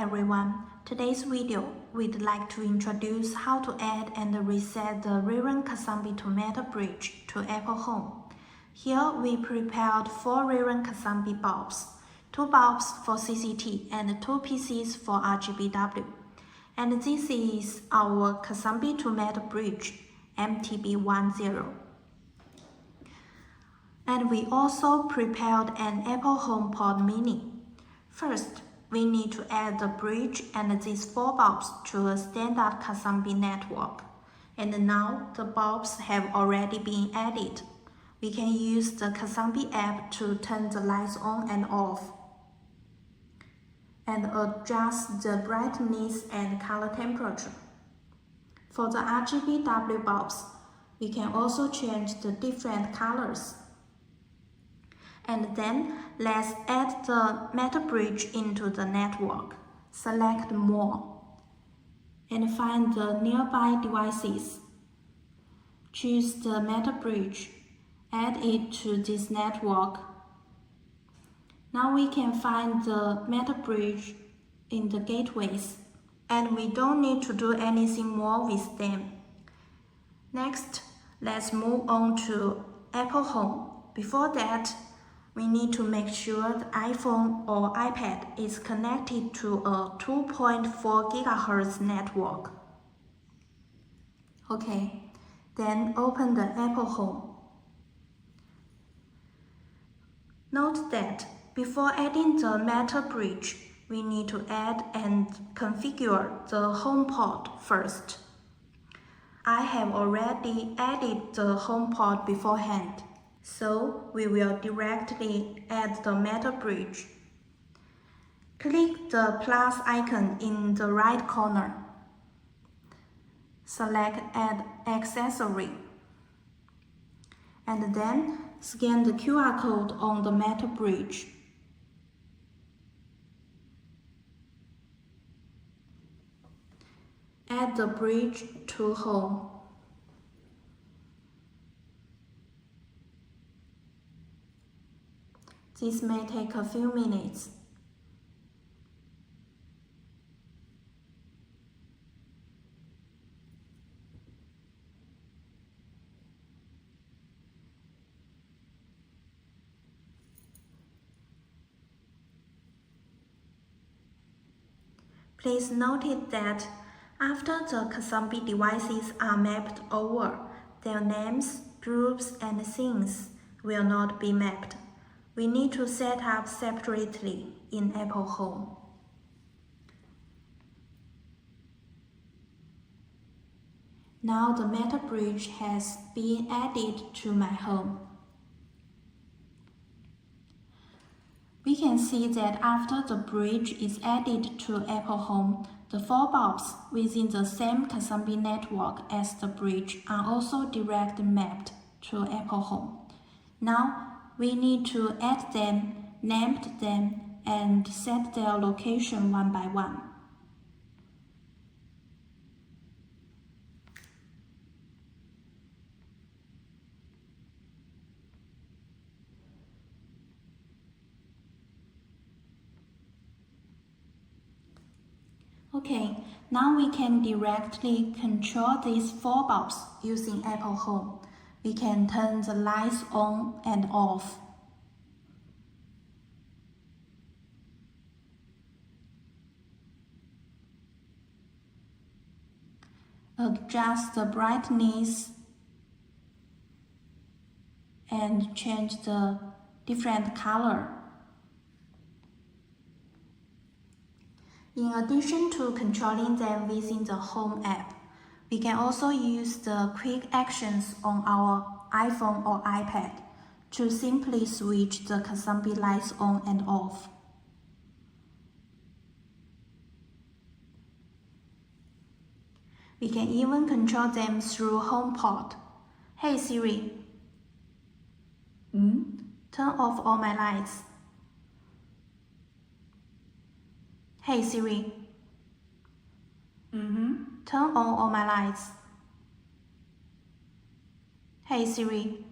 everyone. Today's video, we'd like to introduce how to add and reset the Rayrun Casambi tomato bridge to Apple Home. Here we prepared 4 Rayrun Casambi bulbs, 2 bulbs for CCT and 2 pieces for RGBW. And this is our Casambi tomato bridge, MTB10. And we also prepared an Apple HomePod Mini. First, we need to add the bridge and these 4 bulbs to a standard Casambi network. And now the bulbs have already been added. We can use the Casambi app to turn the lights on and off, and adjust the brightness and color temperature. For the RGBW bulbs, we can also change the different colors. And then, let's add the metal bridge into the network. Select More, and find the nearby devices. Choose the metal bridge, add it to this network. Now we can find the metal bridge in the gateways, and we don't need to do anything more with them. Next, let's move on to Apple Home. Before that, we need to make sure the iPhone or iPad is connected to a 2.4 GHz network. Okay, then open the Apple Home. Note that before adding the metal bridge, we need to add and configure the HomePod first. I have already added the HomePod beforehand, so we will directly add the metal bridge. Click the plus icon in the right corner. Select Add Accessory, and then scan the QR code on the metal bridge. Add the bridge to Home. This may take a few minutes. Please note that after the Casambi devices are mapped over, their names, groups, and things will not be mapped. We need to set up separately in Apple Home. Now the metal bridge has been added to my home. We can see that after the bridge is added to Apple Home, the 4 bulbs within the same Casambi network as the bridge are also directly mapped to Apple Home. Now, we need to add them, name them, and set their location one by one. Okay, now we can directly control these 4 bulbs using Apple Home. We can turn the lights on and off. Adjust the brightness and change the different color. In addition to controlling them within the Home app, we can also use the quick actions on our iPhone or iPad to simply switch the Casambi lights on and off. We can even control them through HomePod. Hey Siri, turn off all my lights. Hey Siri, turn on all my lights. Hey Siri,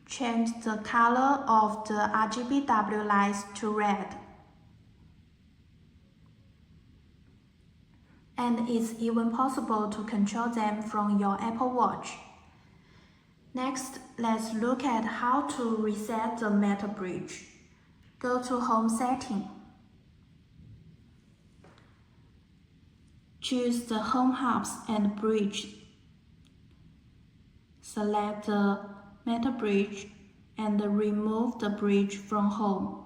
change the color of the RGBW lights to red. and it's even possible to control them from your Apple Watch. Next, let's look at how to reset the Meta bridge. Go to Home Setting. Choose the Home Hubs and Bridge. Select the Meta bridge and remove the bridge from Home.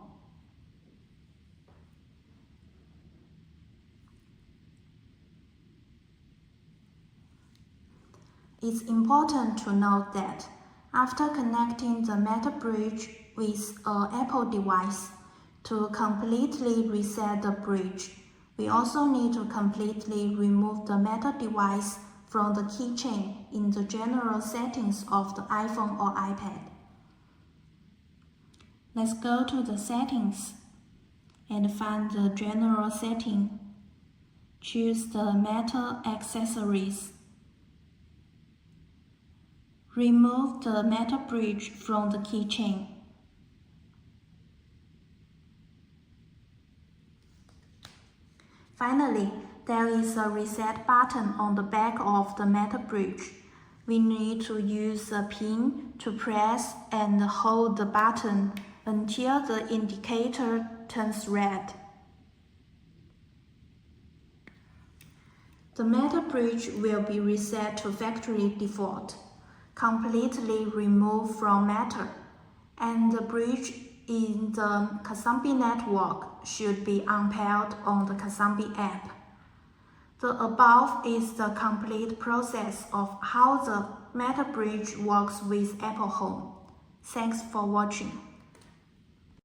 It's important to note that after connecting the Meta bridge with an Apple device, to completely reset the bridge, we also need to completely remove the Meta device from the keychain in the general settings of the iPhone or iPad. Let's go to the settings and find the general setting. Choose the Meta accessories. Remove the Meta bridge from the keychain. Finally, there is a reset button on the back of the Meta bridge. We need to use a pin to press and hold the button until the indicator turns red. The Meta bridge will be reset to factory default, completely removed from Meta, and the bridge in the Casambi network should be unpaired on the Casambi app. The above is the complete process of how the Meta bridge works with Apple Home. Thanks for watching.